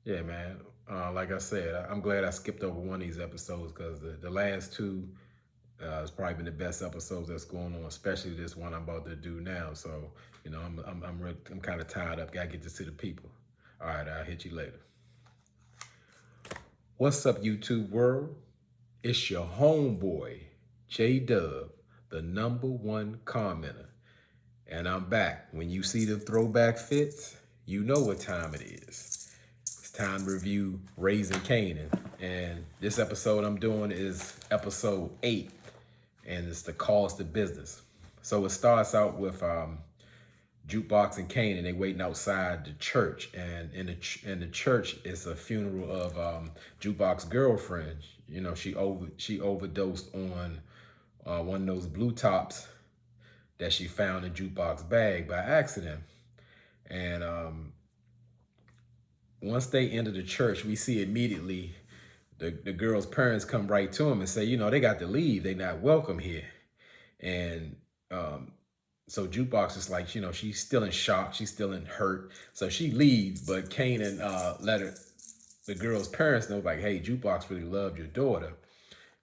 Yeah, man. Like I said, I'm glad I skipped over one of these episodes because the last two has probably been the best episodes that's going on, especially this one I'm about to do now. So, I'm kind of tired up. Gotta get this to the people. All right, I'll hit you later. What's up, YouTube world? It's your homeboy, J Dub, the number one commenter. And I'm back. When you see the throwback fits, you know what time it is. It's time to review Raising Kanan. And this episode I'm doing is episode 8, and it's the cost of business. So it starts out with Jukebox and Kanan. They waiting outside the church, and in the church it's a funeral of Jukebox girlfriend. You know, she overdosed on one of those blue tops that she found in Jukebox bag by accident. And once they enter the church, we see immediately the girl's parents come right to him and say, they got to leave. They not welcome here. And so Jukebox is like, she's still in shock. She's still in hurt. So she leaves, but Kanan let the girl's parents know, like, hey, Jukebox really loved your daughter.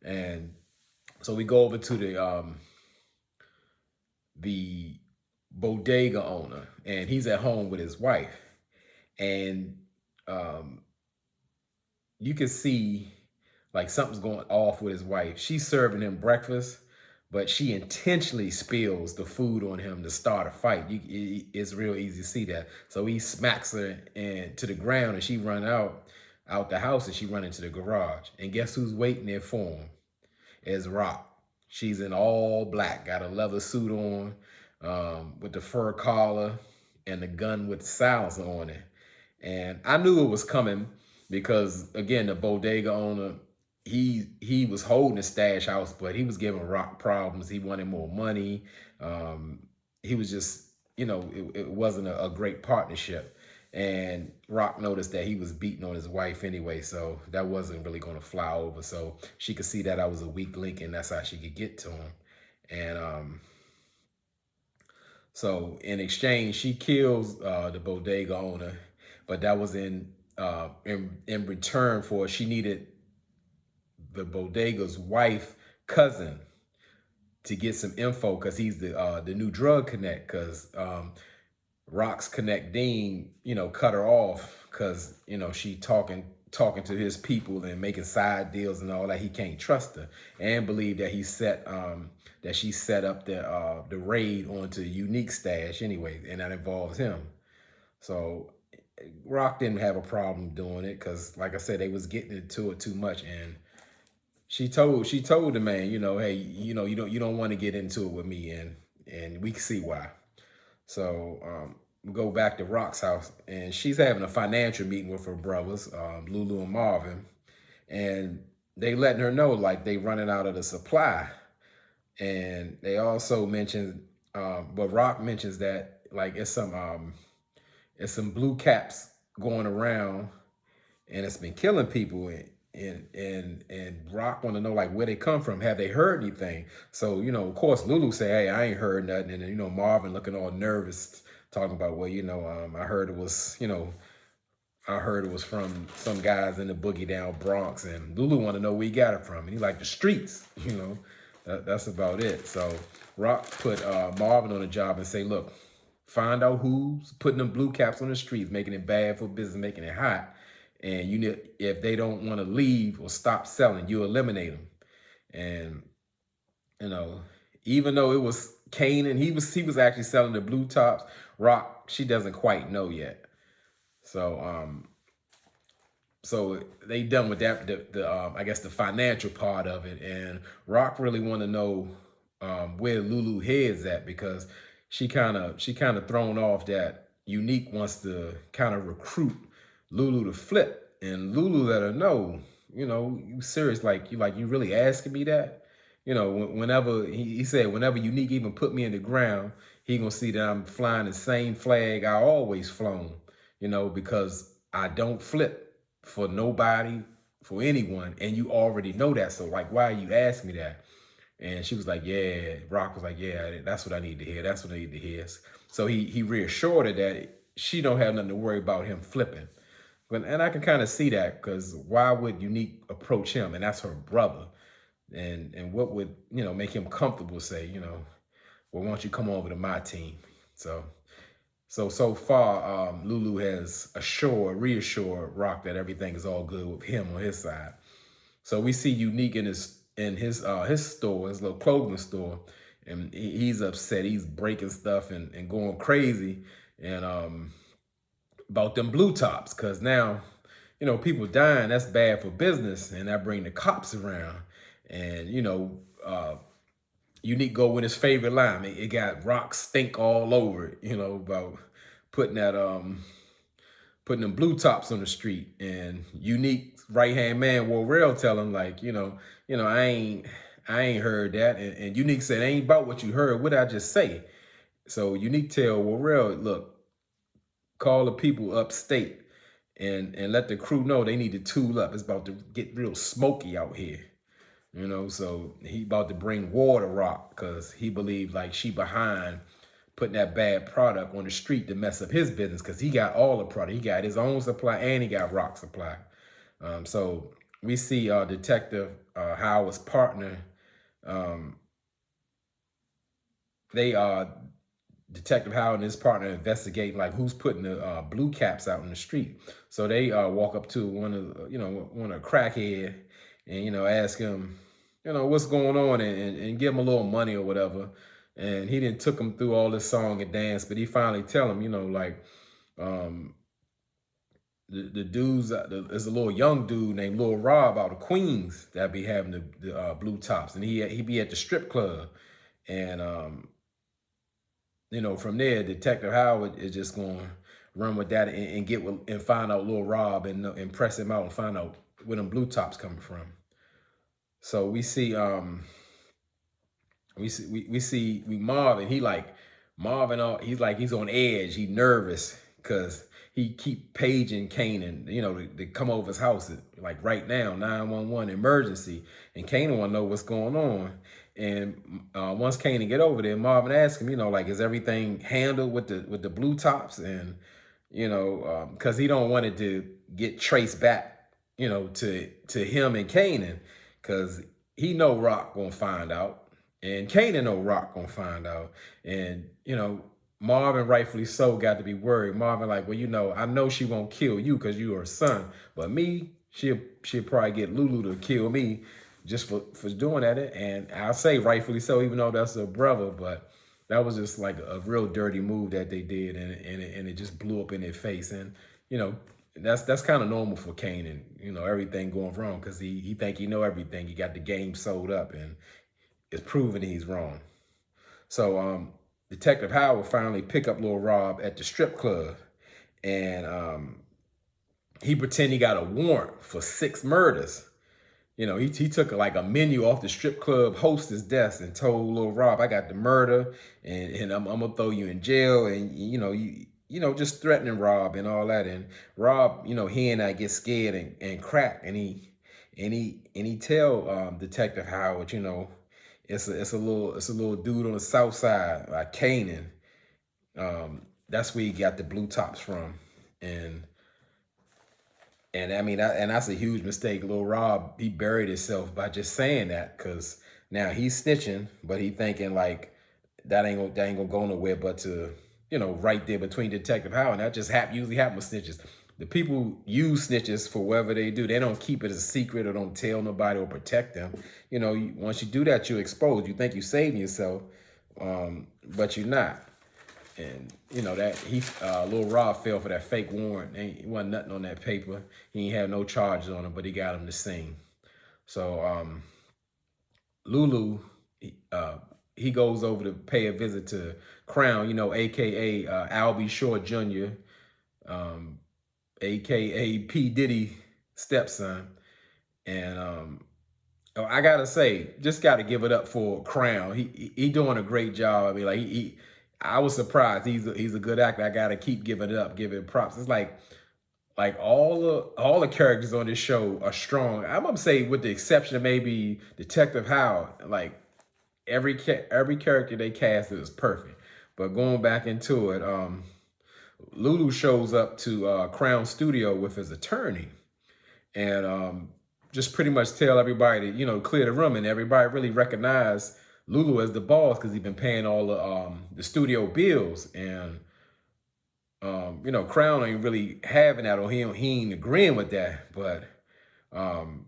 And so we go over to the bodega owner, and he's at home with his wife. And you can see like something's going off with his wife. She's serving him breakfast, but she intentionally spills the food on him to start a fight. It's real easy to see that. So he smacks her to the ground, and she run out the house, and she run into the garage. And guess who's waiting there for him? Is Rock. She's in all black, got a leather suit on, with the fur collar and the gun with the silencer on it. And I knew it was coming because, again, the bodega owner, he was holding the stash house, but he was giving Rock problems. He wanted more money. He was just, it wasn't a great partnership. And Rock noticed that he was beating on his wife anyway, so that wasn't really going to fly over. So she could see that I was a weak link, and that's how she could get to him. And so in exchange, she kills the bodega owner, but that was in return for she needed the bodega's wife cousin to get some info because he's the new drug connect, because Rock's Connect Dean, cut her off because, she talking to his people and making side deals and all that. He can't trust her, and believe that she set up the raid onto Unique stash anyway, and that involves him. So Rock didn't have a problem doing it because, like I said, they was getting into it too much, and she told the man, hey, you don't want to get into it with me, and we can see why. So we go back to Rock's house, and she's having a financial meeting with her brothers, Lulu and Marvin, and they letting her know like they running out of the supply. And they also mentioned, but Rock mentions that like it's some blue caps going around, and it's been killing people. And Rock want to know like where they come from. Have they heard anything? So, of course, Lulu say, hey, I ain't heard nothing. And then, Marvin looking all nervous, talking about, well, I heard it was, from some guys in the boogie down Bronx. And Lulu want to know where he got it from. And he like the streets, that's about it. So Rock put Marvin on a job and say, look, find out who's putting them blue caps on the streets, making it bad for business, making it hot. And if they don't want to leave or stop selling, you eliminate them. And even though it was Kanan, he was actually selling the blue tops. Rock, she doesn't quite know yet. So so they done with that. I guess the financial part of it, and Rock really want to know where Lulu heads at, because she kind of thrown off that Unique wants to kind of recruit Lulu to flip, and Lulu let her know, you serious? Like you really asking me that? Whenever he said, whenever Unique even put me in the ground, he gonna see that I'm flying the same flag I always flown. Because I don't flip for nobody, for anyone, and you already know that. So like, why are you asking me that? And she was like, yeah. Rock was like, yeah, that's what I need to hear. That's what I need to hear. So he reassured her that she don't have nothing to worry about him flipping. And I can kind of see that because why would Unique approach him? And that's her brother. And what would, make him comfortable say, well, why don't you come over to my team? So so far, Lulu has reassured Rock that everything is all good with him on his side. So we see Unique in his store, his little clothing store, and he's upset. He's breaking stuff and going crazy, and about them blue tops, because now, people dying. That's bad for business, and that bring the cops around, and Unique go with his favorite line. It got rock stink all over it, about putting that putting them blue tops on the street. And Unique right hand man Warrell tell him like, I ain't heard that. And Unique said, ain't about what you heard. What I just say? So Unique tell Warrell, look, call the people upstate and let the crew know they need to tool up. It's about to get real smoky out here. So he about to bring water Rock because he believed like she behind putting that bad product on the street to mess up his business because he got all the product. He got his own supply and he got Rock supply. So we see Detective Howard's partner. They Detective Howard and his partner investigating like who's putting the blue caps out in the street. So they walk up to one of crackhead and ask him, what's going on and give him a little money or whatever. And he didn't took him through all this song and dance, but he finally tell him, the dudes, there's a little young dude named Lil Rob out of Queens that be having the blue tops, and he be at the strip club, and from there, Detective Howard is just going to run with that and find out Lil Rob and press him out and find out where them blue tops coming from. So we see Marvin. He's on edge. He nervous because he keep paging Kanan, to come over his house like right now, 911 emergency, and Kanan want to know what's going on. And once Kanan get over there, Marvin asks him, is everything handled with the blue tops? And because he don't want it to get traced back, to him and Kanan, because he know Rock gonna find out, and Kanan know Rock gonna find out, and Marvin rightfully so got to be worried. Marvin like, well, I know she won't kill you because you are her son, but me, she'll probably get Lulu to kill me just for doing that. And I'll say rightfully so, even though that's her brother, but that was just like a real dirty move that they did, and it just blew up in their face. And that's kind of normal for Kanan, everything going wrong because he think he know everything. He got the game sold up, and it's proven he's wrong. So Detective Howard finally pick up Lil Rob at the strip club, and he pretend he got a warrant for 6 murders. He took like a menu off the strip club hostess desk and told Lil Rob, I got the murder, and I'm gonna throw you in jail, and just threatening Rob and all that. And Rob, he and I get scared and crack, and he tell Detective Howard, it's a little dude on the south side, like Kanan. That's where he got the blue tops from, and I mean, and that's a huge mistake. Lil Rob, he buried himself by just saying that, because now he's snitching, but he thinking like that ain't gonna go nowhere but to right there between Detective Howard. And that just usually happens with snitches. The people use snitches for whatever they do. They don't keep it a secret or don't tell nobody or protect them. Once you do that, you're exposed. You think you're saving yourself, but you're not. And that Lil Rob fell for that fake warrant. Ain't wasn't nothing on that paper. He ain't have no charges on him, but he got him to sing. So Lulu, he goes over to pay a visit to Crown, aka Albie Short Jr., aka P. Diddy stepson. And I gotta say, just gotta give it up for Crown. He doing a great job. I mean, I was surprised. He's a good actor. I gotta keep giving it up, giving props. It's like all the characters on this show are strong. I'm gonna say, with the exception of maybe Detective Howard, like every character they casted is perfect. But going back into it, Lulu shows up to Crown Studio with his attorney, and just pretty much tell everybody to, clear the room. And everybody really recognized Lulu as the boss because he's been paying all the studio bills. And Crown ain't really having that, or he ain't agreeing with that. But um,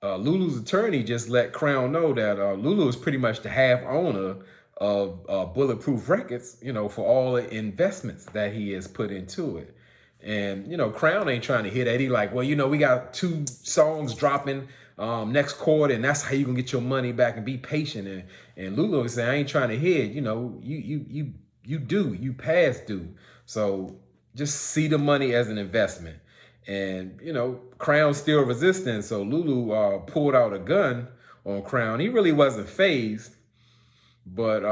Lulu's attorney just let Crown know that Lulu is pretty much the half owner of Bulletproof Records, for all the investments that he has put into it. And, Crown ain't trying to hit that. He like, well, we got 2 songs dropping next quarter, and that's how you gonna get your money back, and be patient. And Lulu is saying, I ain't trying to hit, you past due. So just see the money as an investment. And, Crown still resisting. So Lulu pulled out a gun on Crown. He really wasn't phased, but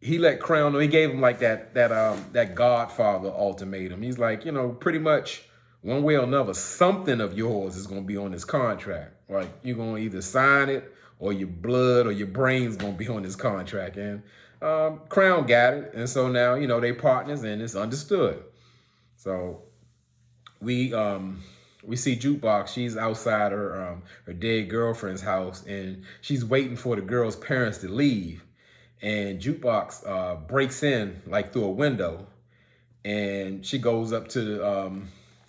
he let Crown know. He gave him like that Godfather ultimatum. He's like, pretty much one way or another, something of yours is gonna be on this contract. Like, you're gonna either sign it, or your blood or your brain's gonna be on this contract. And Crown got it. And so now, they partners, and it's understood. So we see Jukebox. She's outside her dead girlfriend's house, and she's waiting for the girl's parents to leave. And Jukebox breaks in like through a window, and she goes up to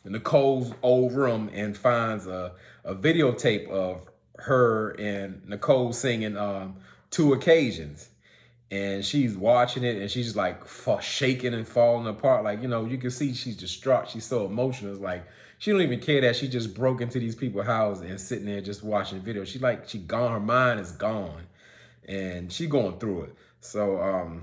Nicole's old room and finds a videotape of her and Nicole singing 2 occasions. And she's watching it, and she's like shaking and falling apart. Like, you can see she's distraught. She's so emotional. It's like she don't even care that she just broke into these people's houses and sitting there just watching videos. She gone. Her mind is gone, and she going through it. So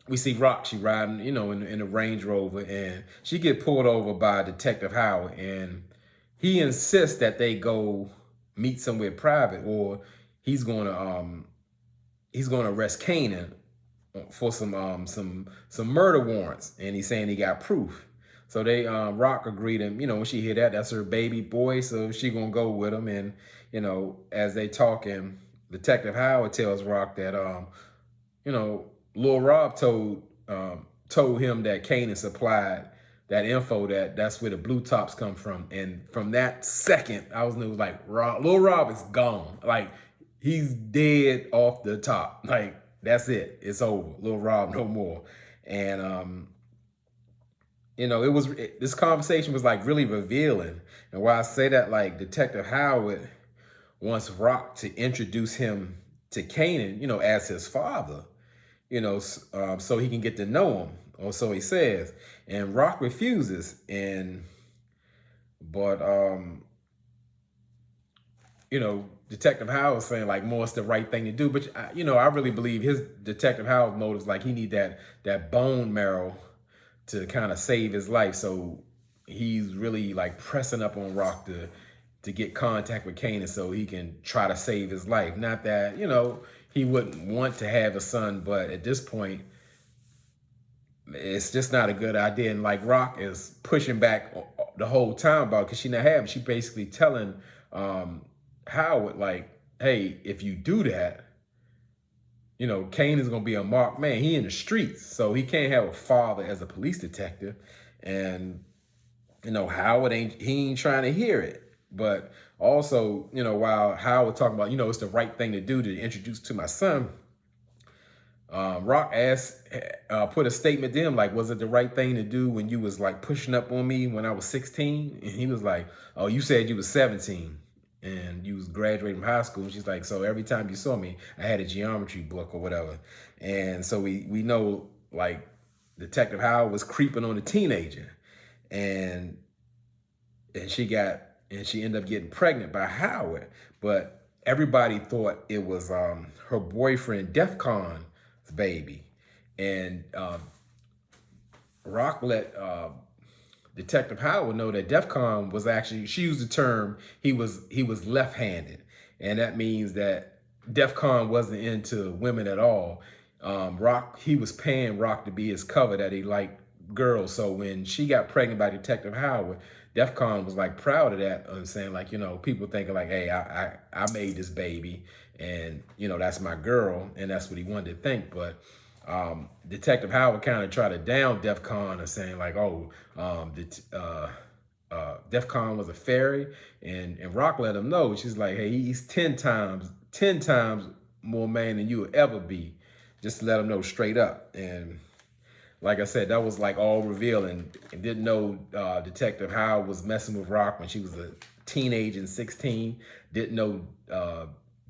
we see Rock. She riding, in a Range Rover, and she get pulled over by Detective Howard, and he insists that they go meet somewhere private, or he's going to arrest Kanan for some murder warrants, and he's saying he got proof. So they Rock agreed, and when she hear that, that's her baby boy, so she gonna go with him. And as they talking, Detective Howard tells Rock that Lil Rob told him that Kanan supplied that info, that's where the blue tops come from. And from that second, I was like, Lil Rob is gone. Like, he's dead off the top. Like, that's it. It's over. Lil Rob no more. And this conversation was like really revealing. And why I say that, like, Detective Howard wants Rock to introduce him to Kanan, as his father, so he can get to know him, or so he says. And Rock refuses. But Detective Howard saying like, more it's the right thing to do. But I really believe his Detective Howard motives, like, he need that bone marrow to kind of save his life. So he's really like pressing up on Rock to get contact with Kanan so he can try to save his life. Not that, he wouldn't want to have a son, but at this point, it's just not a good idea. And like, Rock is pushing back the whole time about, because she not having. She basically telling Howard, like, hey, if you do that, Kane is gonna be a marked man. He in the streets, so he can't have a father as a police detective. And Howard ain't trying to hear it. But also, while Howard talking about, it's the right thing to do to introduce to my son, Rock put a statement to him like, was it the right thing to do when you was like pushing up on me when I was 16? And he was like, oh, you said you was 17 and you was graduating from high school. And she's like, so every time you saw me, I had a geometry book or whatever. And so we know, like, Detective Howard was creeping on a teenager, and she ended up getting pregnant by Howard. But everybody thought it was her boyfriend Defcon's baby. And Rock let Detective Howard know that Defcon was actually, she used the term, he was left-handed. And that means that Defcon wasn't into women at all. He was paying Rock to be his cover, that he liked girls. So when she got pregnant by Detective Howard, Defcon was like proud of that, and saying like, people thinking like, hey, I made this baby, and that's my girl, and that's what he wanted to think. But Detective Howard kind of tried to down DEF CON and saying like, oh, DEF CON was a fairy, and Rock let him know. She's like, hey, he's 10 times more man than you will ever be. Just to let him know straight up. And like I said, that was like all revealing. And didn't know Detective Howard was messing with Rock when she was a teenage and 16. Didn't know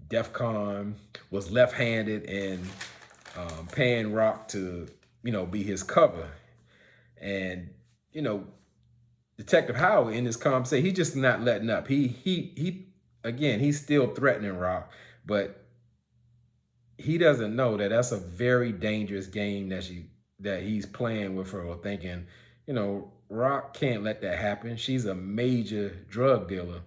DEF CON was left-handed and paying Rock to, be his cover. And, Detective Howard in this conversation, he's just not letting up. He again, he's still threatening Rock, but he doesn't know that that's a very dangerous game that he's playing with her, or thinking, Rock can't let that happen. She's a major drug dealer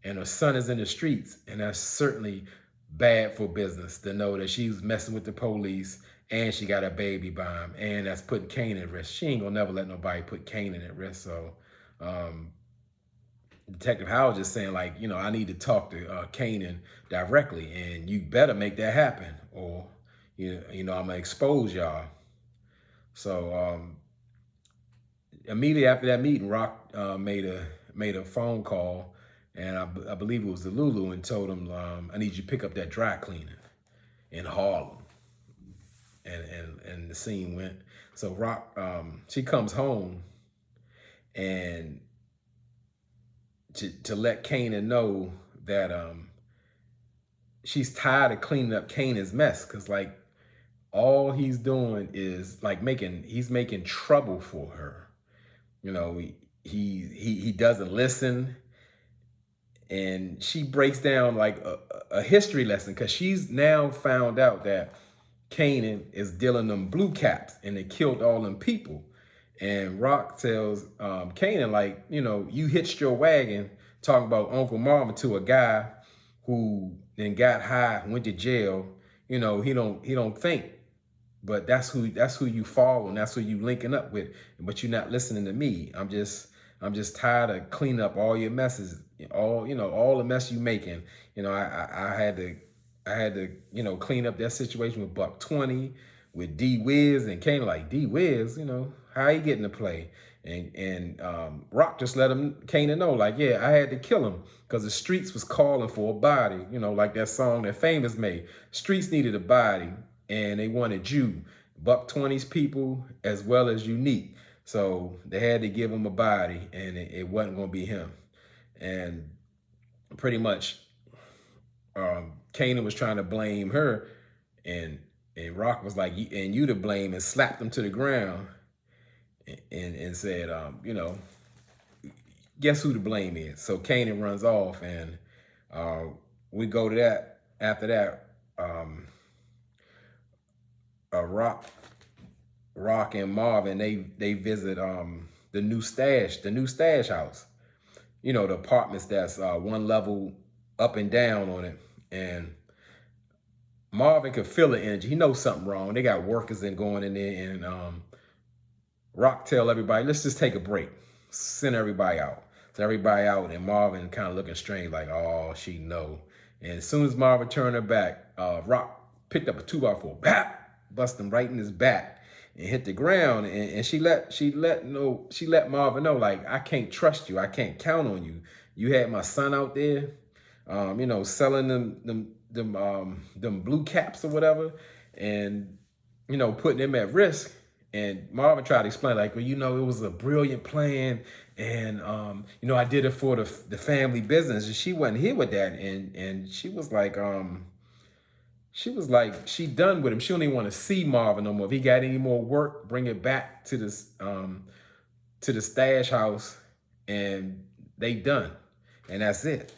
and her son is in the streets, and that's certainly bad for business to know that she's messing with the police and she got a baby by him, and that's putting Kanan at risk. She ain't gonna never let nobody put Kanan at risk. So um, Detective Howard just saying like, I need to talk to Kanan directly, and you better make that happen, or I'm gonna expose y'all. So immediately after that meeting, Rock made a phone call, and I believe it was to Lulu, and told him, I need you to pick up that dry cleaner in Harlem. And the scene went. So Rock, she comes home, and to let Kanan know that she's tired of cleaning up Kanan's mess, because like all he's doing is like he's making trouble for her. He doesn't listen, and she breaks down like a history lesson, because she's now found out that Kanan is dealing them blue caps, and they killed all them people. And Rock tells Kanan, like, you hitched your wagon talking about Uncle Marvin to a guy who then got high, went to jail. He don't think, but that's who you follow, and that's who you linking up with. But you're not listening to me. I'm just tired of cleaning up all your messes, all the mess you making. I had to clean up that situation with Buck 20, with D Wiz, and Kane like, D Wiz, how he getting to play? And Rock just let him Kanan know, like, yeah, I had to kill him because the streets was calling for a body, like that song that Famous made. Streets needed a body, and they wanted you, Buck 20's people, as well as Unique. So they had to give him a body, and it wasn't going to be him. And pretty much Kanan was trying to blame her, and Rock was like, and you to blame, and slapped him to the ground, and said, guess who the blame is? So Kanan runs off, and we go to that. After that, Rock and Marvin, they visit the new stash house. The apartments that's one level up and down on it. And Marvin could feel the energy. He knows something wrong. They got workers going in there, and Rock tell everybody, let's just take a break. Send everybody out. So everybody out, and Marvin kind of looking strange, like, oh, she know. And as soon as Marvin turned her back, Rock picked up a 2x4, bap, bust him right in his back, and hit the ground. And she let Marvin know, like, I can't trust you. I can't count on you. You had my son out there, selling them blue caps or whatever, and putting them at risk. And Marvin tried to explain, like, well, it was a brilliant plan, and I did it for the family business. And she wasn't here with that, and she was like, she done with him. She don't even want to see Marvin no more. If he got any more work, bring it back to this to the stash house, and they done, and that's it.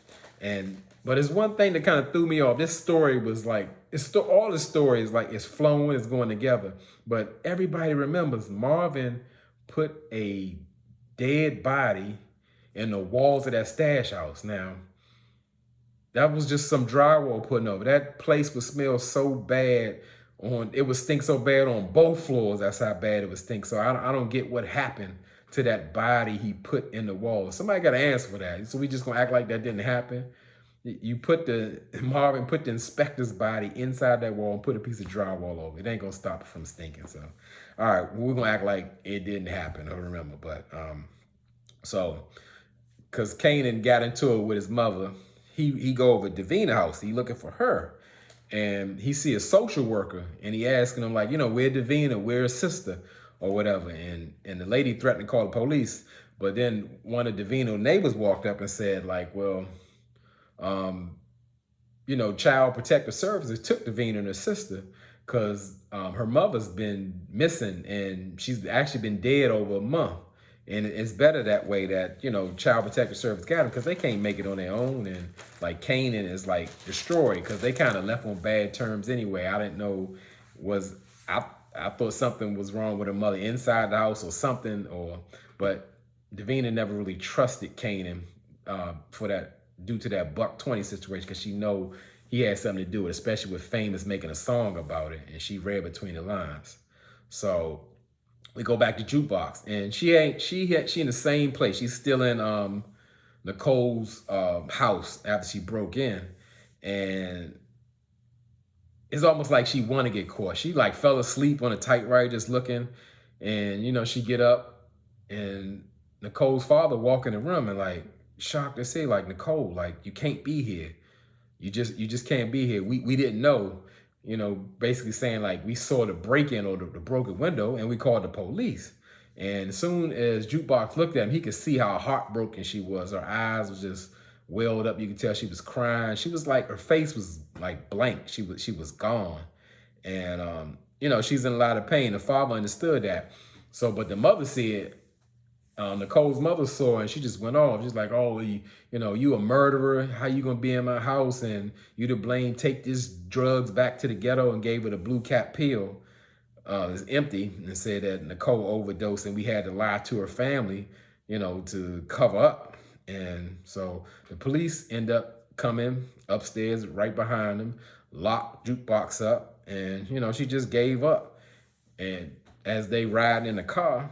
But it's one thing that kind of threw me off. This story was like, all the stories, like, it's flowing, it's going together. But everybody remembers Marvin put a dead body in the walls of that stash house. Now, that was just some drywall putting over. That place would smell so bad it would stink so bad on both floors. That's how bad it would stink. So I don't get what happened to that body he put in the wall. Somebody got to answer for that. So we just gonna act like that didn't happen. You put the Marvin put the inspector's body inside that wall and put a piece of drywall over it. It ain't gonna stop it from stinking. So, all right, we're gonna act like it didn't happen or remember. But so because Kanan got into it with his mother, he go over to Davina's house. He looking for her, and he see a social worker, and he asking him like, where Davina, where his sister, or whatever. And the lady threatened to call the police, but then one of Davina's neighbors walked up and said like, well, um, Child Protective Services took Davina and her sister because her mother's been missing and she's actually been dead over a month. And it's better that way that, Child Protective Service got them because they can't make it on their own. And like Kanan is like destroyed because they kind of left on bad terms anyway. I didn't know was, I thought something was wrong with her mother inside the house or something, but Davina never really trusted Kanan for that due to that Buck 20 situation because she know he had something to do with it, especially with Famous making a song about it, and she read between the lines. So we go back to Jukebox, and she in the same place. She's still in Nicole's house after she broke in, and it's almost like she want to get caught. She like fell asleep on a typewriter just looking, and she get up, and Nicole's father walk in the room and like shocked to say like, Nicole, like you can't be here. You just can't be here. We didn't know, basically saying like we saw the break-in or the broken window and we called the police. And as soon as Jukebox looked at him, he could see how heartbroken she was. Her eyes was just welled up. You could tell she was crying. She was like, her face was like blank. She was gone. And she's in a lot of pain. The father understood that. So, but the mother said, Nicole's mother saw her and she just went off. She's like, oh, you a murderer. How you gonna be in my house and you to blame? Take these drugs back to the ghetto, and gave her the blue cap pill. It's empty, and said that Nicole overdosed and we had to lie to her family, to cover up. And so the police end up coming upstairs right behind them, locked Jukebox up, and she just gave up. And as they ride in the car,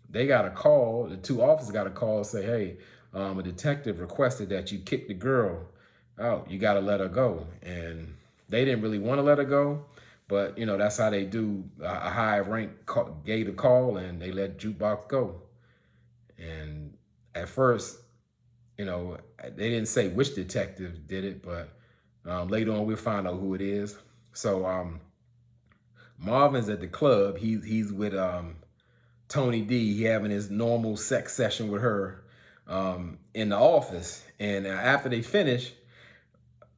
they got a call. The two officers got a call, say, hey, a detective requested that you kick the girl out. You got to let her go. And they didn't really want to let her go, but that's how they do. A high rank gave the call and they let Jukebox go. And at first, they didn't say which detective did it, but later on we'll find out who it is. So Marvin's at the club. He's with Tony D. He having his normal sex session with her in the office. And after they finish,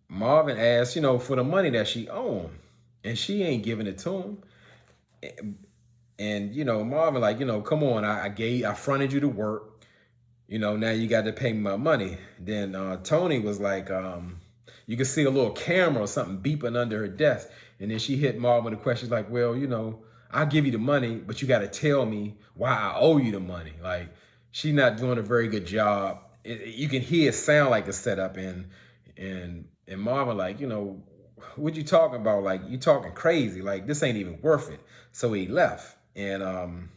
Marvin asks, for the money that she owned. And she ain't giving it to him. And Marvin like, come on, I fronted you to work. Now you got to pay me my money. Then Tony was like, you can see a little camera or something beeping under her desk. And then she hit Marvin with a question like, well, I'll give you the money, but you got to tell me why I owe you the money. Like, she's not doing a very good job. You can hear it sound like a setup, and Marvin like, what you talking about? Like, you talking crazy. Like, this ain't even worth it. So he left, and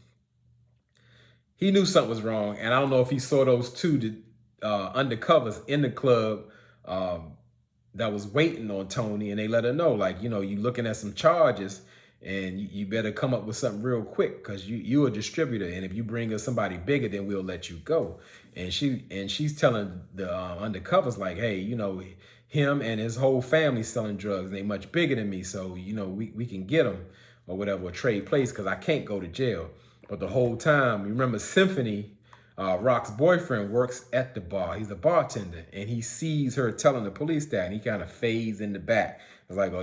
he knew something was wrong. And I don't know if he saw those two undercovers in the club that was waiting on Tony, and they let her know, like, you looking at some charges, and you better come up with something real quick because you a distributor, and if you bring us somebody bigger, then we'll let you go. And she's telling the undercovers like, hey, him and his whole family selling drugs, and they much bigger than me, so we can get them or whatever, or trade place, because I can't go to jail. But the whole time, you remember Symphony, Rock's boyfriend, works at the bar. He's a bartender, and he sees her telling the police that, and he kind of fades in the back. It's like, oh,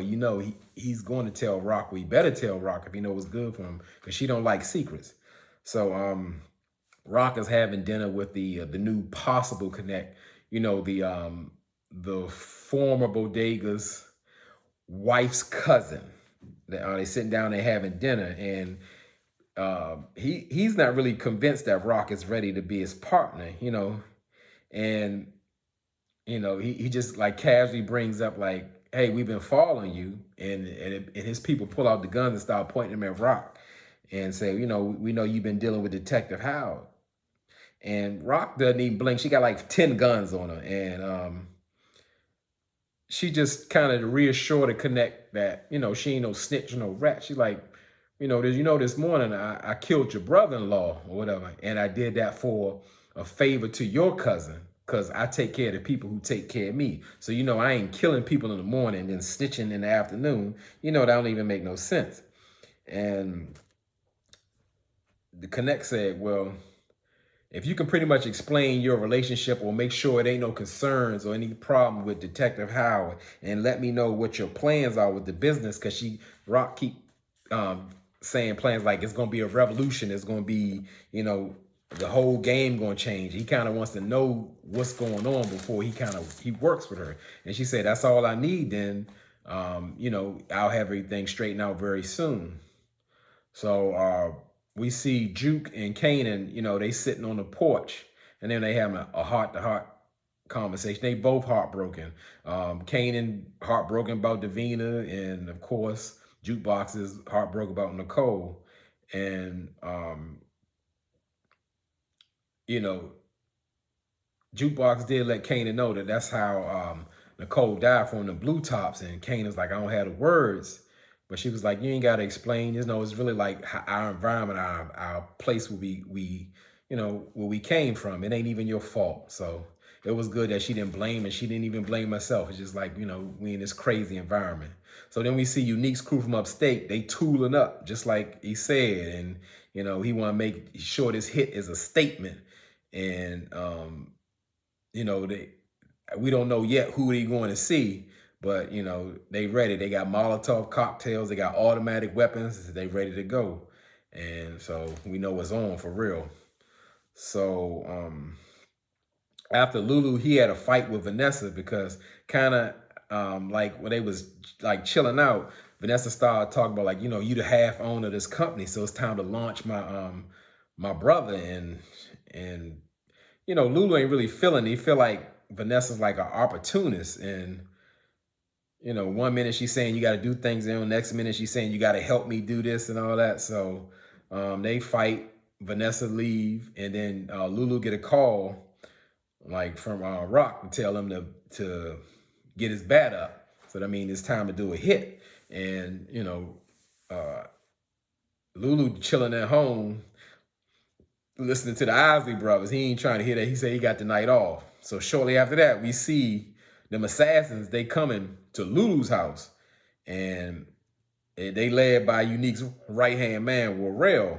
he's going to tell Rock. We better tell Rock if he knows what's good for him, because she don't like secrets. So Rock is having dinner with the new possible connect, the former Bodega's wife's cousin. They sitting down, they having dinner, and he's not really convinced that Rock is ready to be his partner, and he just like casually brings up like, hey, we've been following you, and his people pull out the guns and start pointing them at Rock and say, we know you've been dealing with Detective Howard. And Rock doesn't even blink. She got like 10 guns on her, and she just kind of reassure to connect that, she ain't no snitch or no rat. She like, this morning I killed your brother-in-law or whatever, and I did that for a favor to your cousin, because I take care of the people who take care of me. So, I ain't killing people in the morning and then snitching in the afternoon. That don't even make no sense. And the connect said, well, if you can pretty much explain your relationship or make sure it ain't no concerns or any problem with Detective Howard, and let me know what your plans are with the business, because Rock keep saying plans like it's going to be a revolution. It's going to be, the whole game going to change. He kind of wants to know what's going on before he works with her. And she said, that's all I need. Then, I'll have everything straightened out very soon. So we see Juke and Kanan, they sitting on the porch, and then they having a heart-to-heart conversation. They both heartbroken. Kanan heartbroken about Davina, and of course, Jukebox is heartbroken about Nicole. And, Jukebox did let Kanan know that that's how Nicole died from the blue tops, and Kanan's like, I don't have the words. But she was like, you ain't got to explain. It's really like our environment, our place where where we came from. It ain't even your fault. So it was good that she didn't blame, and she didn't even blame herself. It's just like, we in this crazy environment. So then we see Unique's crew from upstate. They tooling up, just like he said. And, he want to make sure this hit is a statement. And, we don't know yet who they going to see. But, they ready. They got Molotov cocktails. They got automatic weapons. They ready to go. And so we know what's on for real. So after Lulu, he had a fight with Vanessa, because kind of like when they was like chilling out, Vanessa started talking about like, you the half owner of this company. So it's time to launch my brother. And Lulu ain't really feeling it. He feel like Vanessa's like an opportunist. And, 1 minute she's saying you got to do things, and the next minute she's saying you got to help me do this and all that. So they fight. Vanessa leave, and then Lulu get a call like from Rock to tell him to get his bat up. So that means it's time to do a hit. And Lulu chilling at home listening to the Isley Brothers. He ain't trying to hear that. He said he got the night off. So shortly after that, we see them assassins. They coming to Lulu's house, and they led by Unique's right-hand man, Warrell.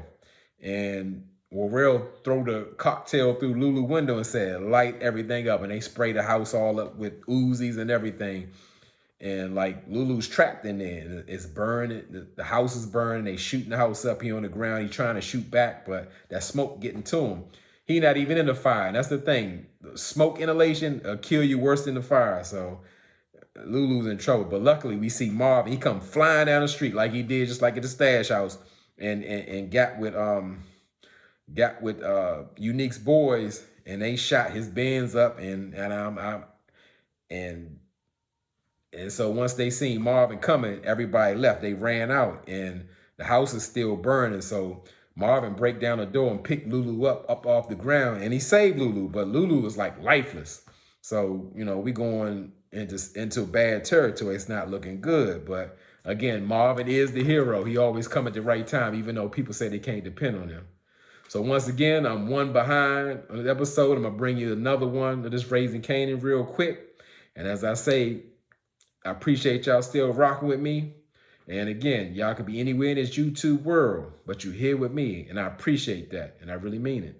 And Warrell throw the cocktail through Lulu's window and said, light everything up. And they spray the house all up with Uzis and everything. And like Lulu's trapped in there. It's burning. The house is burning. They shooting the house up. He on the ground. He trying to shoot back, but that smoke getting to him. He not even in the fire. And that's the thing. The smoke inhalation will kill you worse than the fire. So Lulu's in trouble. But luckily we see Marv. He come flying down the street like he did just like at the stash house, and got with Unique's boys, and they shot his Benz up, and so once they seen Marvin coming, everybody left. They ran out, and the house is still burning. So Marvin break down the door and pick Lulu up off the ground, and he saved Lulu, but Lulu was like lifeless. So, we going into bad territory. It's not looking good. But again, Marvin is the hero. He always come at the right time, even though people say they can't depend on him. So once again, I'm one behind on the episode. I'm going to bring you another one of this Raising Kanan real quick. And as I say, I appreciate y'all still rocking with me. And again, y'all could be anywhere in this YouTube world, but you're here with me, and I appreciate that, and I really mean it.